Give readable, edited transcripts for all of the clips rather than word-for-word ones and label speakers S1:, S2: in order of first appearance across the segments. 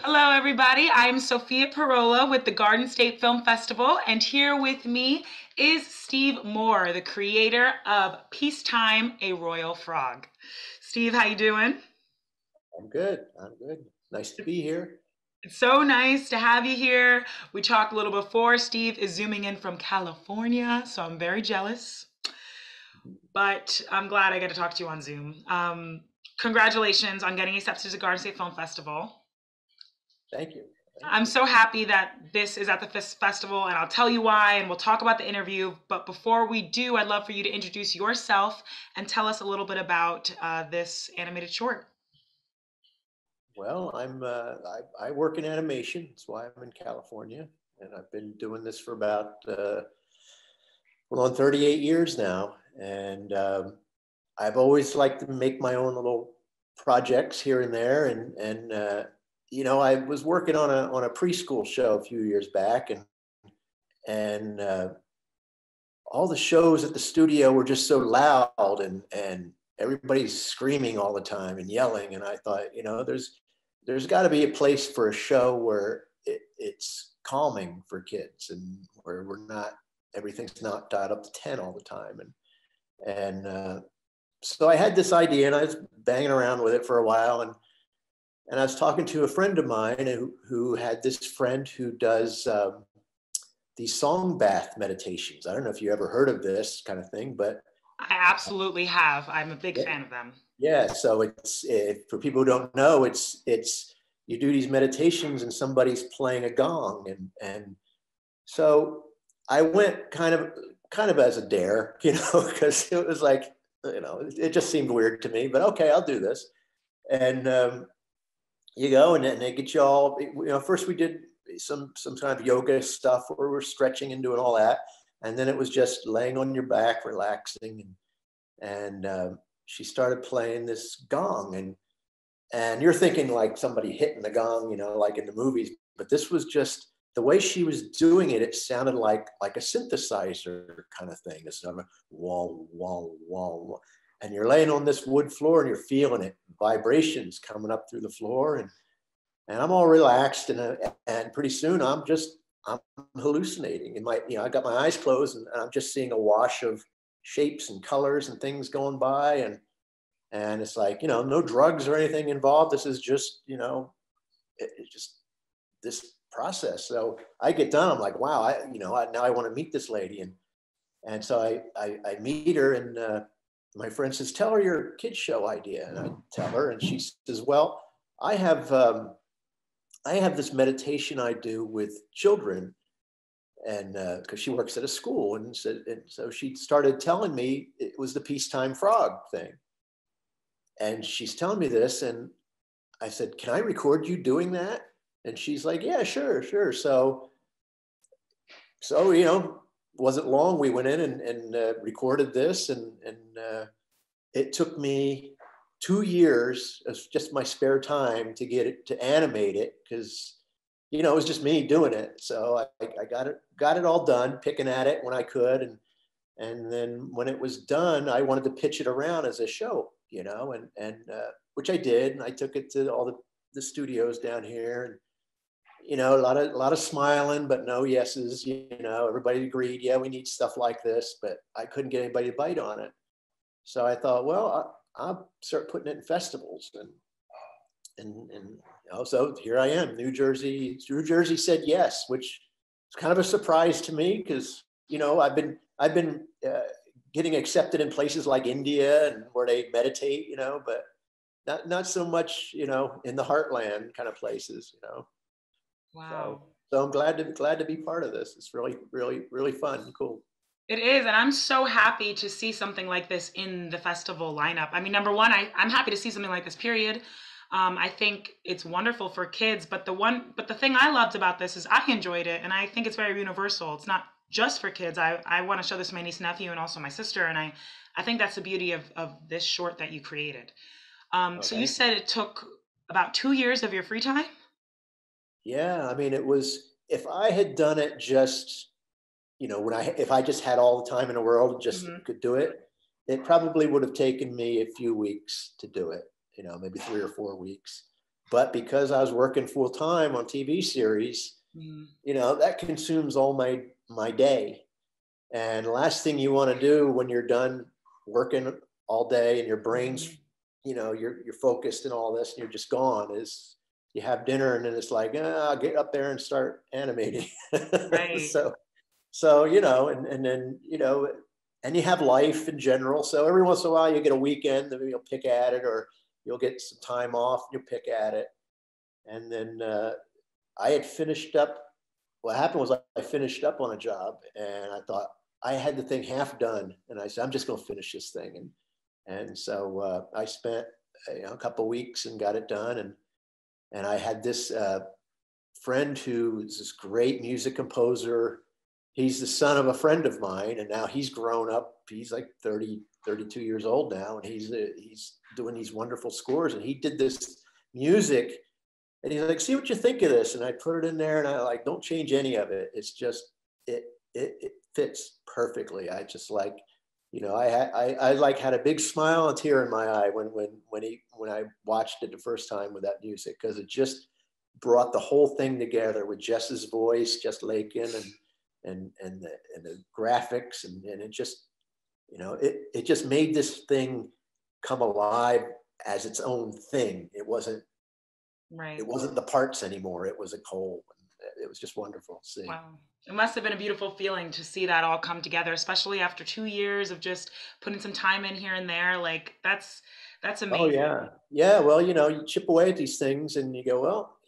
S1: Hello, everybody. I'm Sophia Parola with the Garden State Film Festival, and here with me is Steve Moore, the creator of PeaceTime, a Royal Frog. Steve, how you doing?
S2: I'm good. I'm good. Nice to be here.
S1: It's so nice to have you here. We talked a little before. Steve is zooming in from California, so I'm very jealous. But I'm glad I get to talk to you on Zoom. Congratulations on getting accepted to the Garden State Film Festival.
S2: Thank you.
S1: I'm so happy that this is at the festival, and I'll tell you why, and we'll talk about the interview. But before we do, I'd love for you to introduce yourself and tell us a little bit about this animated short.
S2: Well, I work in animation. That's why I'm in California, and I've been doing this for about on 38 years now. And I've always liked to make my own little projects here and there. And you know, I was working on a preschool show a few years back, and all the shows at the studio were just so loud, and everybody's screaming all the time and yelling. And I thought, you know, there's got to be a place for a show where it's calming for kids, and where everything's not dialed up to 10 all the time. And so I had this idea, and I was banging around with it for a while, and I was talking to a friend of mine who had this friend who does these song bath meditations. I don't know if you ever heard of this kind of thing, but
S1: I absolutely have. I'm a big fan of them.
S2: Yeah, so for people who don't know, it's you do these meditations and somebody's playing a gong, and so I went kind of as a dare, you know, because it was like, you know, it just seemed weird to me, but okay, I'll do this. And you go, and then they get you all, you know, first we did some kind of yoga stuff where we're stretching and doing all that, and then it was just laying on your back, relaxing, and she started playing this gong, and you're thinking like somebody hitting the gong, you know, like in the movies, but this was just the way she was doing it. It sounded like a synthesizer kind of thing. This sort of wall, wall, wall, and you're laying on this wood floor and you're feeling it, vibrations coming up through the floor, and I'm all relaxed, and pretty soon I'm hallucinating. In my, you know, I got my eyes closed, and I'm just seeing a wash of shapes and colors and things going by, and it's like, you know, no drugs or anything involved. This is just, you know, it's just this process. So I get done, I'm like, wow, now I want to meet this lady, and so I meet her, and my friend says, tell her your kids show idea, and I tell her, and she says, well, I have this meditation I do with children, and because she works at a school, and so she started telling me it was the PeaceTime frog thing, and she's telling me this, and I said, can I record you doing that? And she's like, yeah, sure. So you know, wasn't long, we went in and recorded this, and it took me 2 years of just my spare time to get it, to animate it, because, you know, it was just me doing it. So I got it all done, picking at it when I could, and then when it was done, I wanted to pitch it around as a show, you know, and which I did, and I took it to all the studios down here, and, you know, a lot of smiling, but no yeses. You know, everybody agreed, yeah, we need stuff like this, but I couldn't get anybody to bite on it. So I thought, well, I'll start putting it in festivals, and you know, so here I am. New Jersey said yes, which is kind of a surprise to me, because, you know, I've been getting accepted in places like India, and where they meditate, you know, but not so much, you know, in the heartland kind of places, you know.
S1: Wow.
S2: So I'm glad to be part of this. It's really fun and cool.
S1: It is, and I'm so happy to see something like this in the festival lineup. I mean, number one, I'm happy to see something like this, period. I think it's wonderful for kids, but the thing I loved about this is I enjoyed it, and I think it's very universal. It's not just for kids. I want to show this to my niece and nephew, and also my sister, and I think that's the beauty of this short that you created.
S2: Okay.
S1: So you said it took about 2 years of your free time?
S2: Yeah, I mean, it was, if I had done it just, you know, if I just had all the time in the world and just could do it, it probably would have taken me a few weeks to do it, you know, maybe 3 or 4 weeks. but because I was working full time on TV series,
S1: Mm.
S2: that consumes all my day. And the last thing you want to do when you're done working all day and your brain's,
S1: Mhm.
S2: you're focused and all this, and you're just gone, is you have dinner and then it's like, I'll get up there and start animating.
S1: Right.
S2: so and then and you have life in general. So every once in a while you get a weekend, then you'll pick at it, or you'll get some time off and you'll pick at it. And then I had finished up. What happened was I finished up on a job, and I thought I had the thing half done, and I said, I'm just going to finish this thing. And so I spent a couple of weeks and got it done. And I had this friend who is this great music composer. He's the son of a friend of mine, and now he's grown up. He's like 30, 32 years old now, and he's doing these wonderful scores. And he did this music, and he's like, "See what you think of this." And I put it in there, and I like, don't change any of it. It's just it fits perfectly. I just like, I like had a big smile and tear in my eye when I watched it the first time with that music, because it just brought the whole thing together with Jess's voice, Jess Lakin, and the graphics, and it just it just made this thing come alive as its own thing. It
S1: Right.
S2: wasn't the parts anymore. It was a whole. It was just wonderful to see.
S1: Wow. It must have been a beautiful feeling to see that all come together, especially after 2 years of just putting some time in here and there. Like that's
S2: Oh
S1: amazing.
S2: yeah, yeah. Well, you chip away at these things, and you go, well,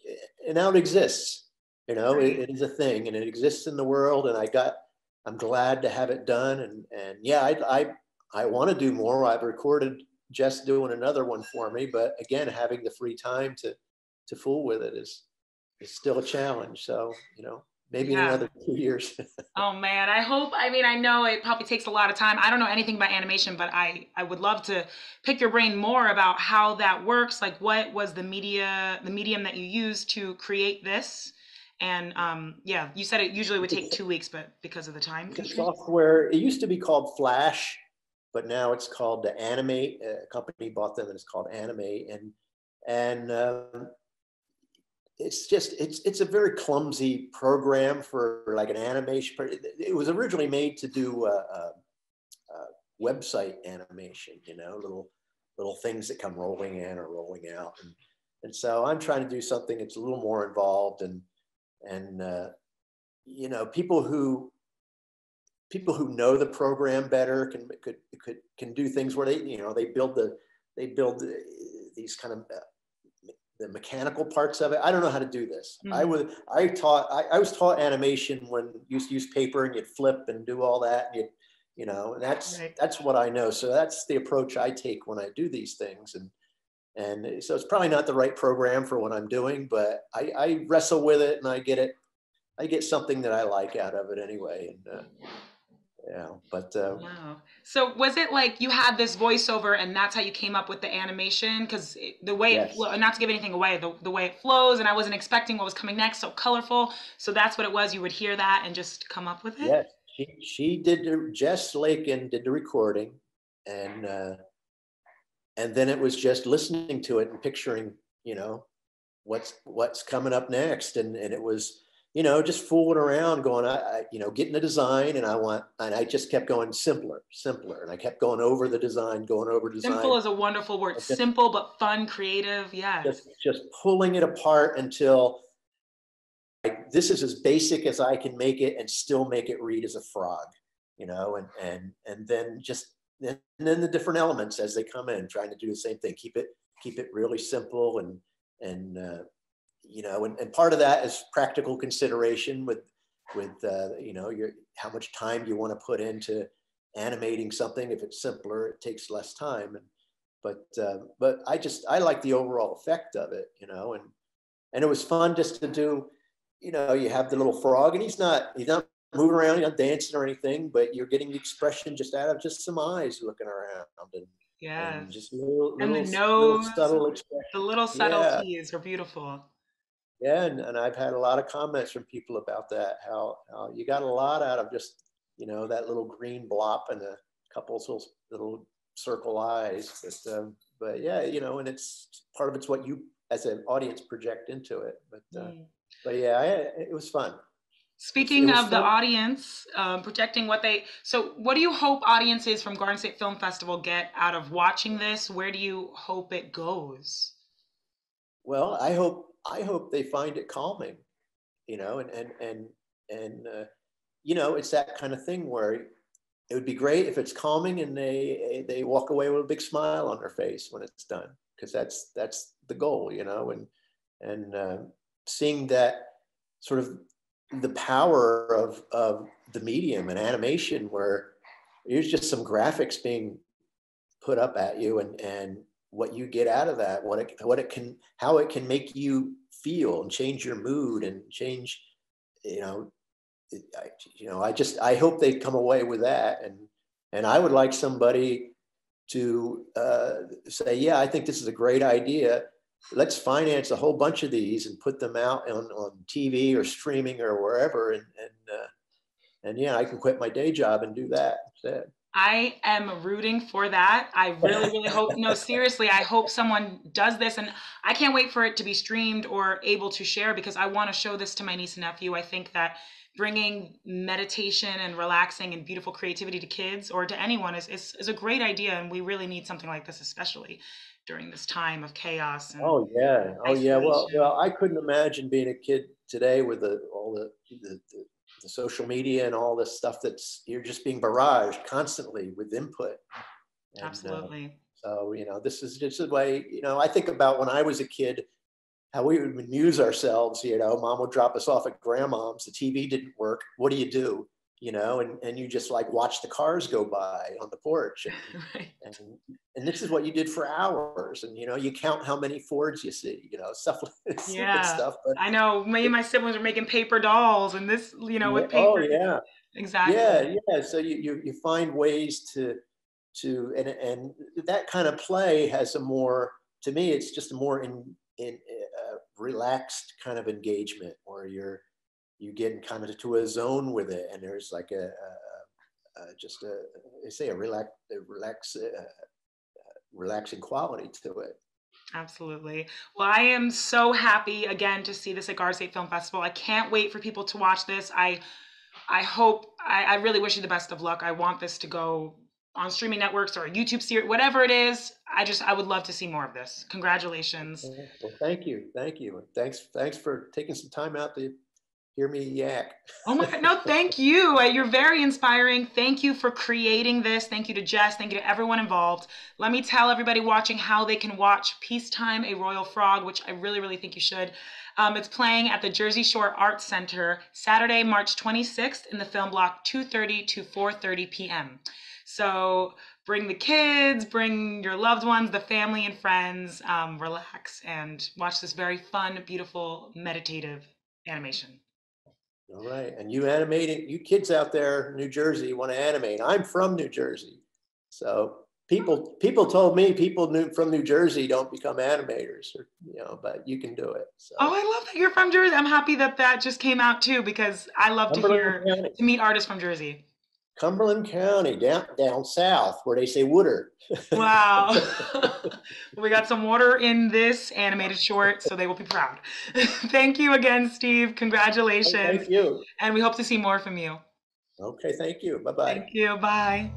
S2: and now it exists.
S1: Right.
S2: It is a thing, and it exists in the world. And I'm glad to have it done. And yeah, I want to do more. I've recorded Jess doing another one for me, but again, having the free time to fool with it is still a challenge. So maybe in
S1: Yeah.
S2: another 2 years.
S1: Oh man, I mean, I know it probably takes a lot of time. I don't know anything about animation, but I would love to pick your brain more about how that works. Like what was the medium that you used to create this? And yeah, you said it usually would take 2 weeks, but because of the time
S2: It's a
S1: constraint.
S2: software. It used to be called Flash, but now it's called the Animate. A company bought them, and it's called Animate. And it's a very clumsy program for like an animation. It was originally made to do website animation. Little things that come rolling in or rolling out, and so I'm trying to do something that's a little more involved, and people who know the program better can do things where they build these kind of the mechanical parts of it. I don't know how to do this.
S1: Mhm.
S2: I was taught animation when you used to use paper and you'd flip and do all that, and and
S1: Right.
S2: that's what I know. So that's the approach I take when I do these things, and so it's probably not the right program for what I'm doing, but I wrestle with it and I get it. I get something that I like out of it anyway, and yeah, but
S1: Wow. So was it like you had this voiceover and that's how you came up with the animation? Because the way
S2: yes,
S1: not to give anything away, the way it flows, and I wasn't expecting what was coming next, so colorful. So that's what it was. You would hear that and just come up with it?
S2: yes, she did Jess Lakin did the recording, and and then it was just listening to it and picturing, you know, what's coming up next, and it was, just fooling around, going, getting the design, and I just kept going simpler, simpler, and I kept going over the design, going over design,
S1: Simple is a wonderful word.
S2: and just
S1: Simple but fun, creative. Yes.
S2: just pulling it apart until like this is as basic as I can make it and still make it read as a frog, and then the different elements as they come in, trying to do the same thing, keep it really simple, and part of that is practical consideration with your how much time you want to put into animating something. If it's simpler, it takes less time, but I like the overall effect of it, and it was fun just to do. You have the little frog, and he's not moving around, he's not dancing or anything, but you're getting the expression just out of just some eyes looking around, and just
S1: Yes.
S2: little
S1: And the
S2: little
S1: nose,
S2: subtle
S1: the
S2: expressions.
S1: little
S2: Yeah,
S1: subtleties are beautiful.
S2: yeah, and I've had a lot of comments from people about that. How you got a lot out of just that little green blop and a couple of little circle eyes. But yeah, and it's part of it's what you as an audience project into it.
S1: Mm.
S2: But yeah, it was fun. It
S1: Speaking
S2: was
S1: of the
S2: fun.
S1: audience, projecting what they, so what do you hope audiences from Garden State Film Festival get out of watching this? Where do you hope it goes?
S2: Well, I hope they find it calming, and it's that kind of thing where it would be great if it's calming and they walk away with a big smile on their face when it's done, because that's the goal, and seeing that sort of the power of the medium and animation, where there's just some graphics being put up at you, and what you get out of that, what it can, how it can make you feel and change your mood and change, you know I hope they come away with that, and I would like somebody to say, yeah, I think this is a great idea. Let's finance a whole bunch of these and put them out on TV or streaming or wherever, and yeah, I can quit my day job and do that instead.
S1: I am rooting for that. I really, really hope, no, seriously, I hope someone does this. And I can't wait for it to be streamed or able to share, because I want to show this to my niece and nephew. I think that bringing meditation and relaxing and beautiful creativity to kids or to anyone is a great idea. And we really need something like this, especially during this time of chaos and
S2: Oh yeah, oh yeah.
S1: isolation.
S2: I couldn't imagine being a kid today with all the social media and all this stuff, that's, you're just being barraged constantly with input, and
S1: Absolutely.
S2: so this is just the way, I think about when I was a kid, how we would amuse ourselves. Mom would drop us off at grandmom's, the TV didn't work. What do? And you just like watch the cars go by on the porch,
S1: Right.
S2: and and this is what you did for hours, and you count how many Fords you see, stuff like stupid
S1: Yeah.
S2: stuff, but
S1: I know. Me and my siblings are making paper dolls and this,
S2: yeah,
S1: with
S2: oh
S1: paper.
S2: yeah,
S1: Exactly.
S2: yeah. So you find ways and that kind of play has a more, to me, it's just a more in relaxed kind of engagement, where you get kind of to a zone with it, and there's like just a, they say, relaxing quality to it.
S1: Absolutely. Well, I am so happy again to see this at Garden State Film Festival. I can't wait for people to watch this. I hope, I really wish you the best of luck. I want this to go on streaming networks or a YouTube series, whatever it is. I would love to see more of this. Congratulations.
S2: Well, thank you, and thanks for taking some time out to hear me yak.
S1: Oh my God, no, thank you. You're very inspiring. Thank you for creating this. Thank you to Jess. Thank you to everyone involved. Let me tell everybody watching how they can watch PeaceTime, A Royal Frog, which I really, really think you should. It's playing at the Jersey Shore Arts Center Saturday, March 26th in the film block 2:30 to 4:30 p.m. So bring the kids, bring your loved ones, the family and friends, relax and watch this very fun, beautiful, meditative animation.
S2: All right, and you kids out there in New Jersey want to animate. I'm from New Jersey, so people told me people from New Jersey don't become animators, or but you can do it.
S1: Oh,
S2: So
S1: I love that you're from Jersey. I'm happy that that just came out too, because I love
S2: Cumberland County,
S1: to meet artists from Jersey.
S2: down south where they say Woodard.
S1: Wow. We got some water in this animated short, so they will be proud. Thank you again, Steve.
S2: Oh,
S1: Congratulations.
S2: thank you.
S1: And we hope to see more from you.
S2: Okay, thank you. Bye bye.
S1: Thank you. Bye.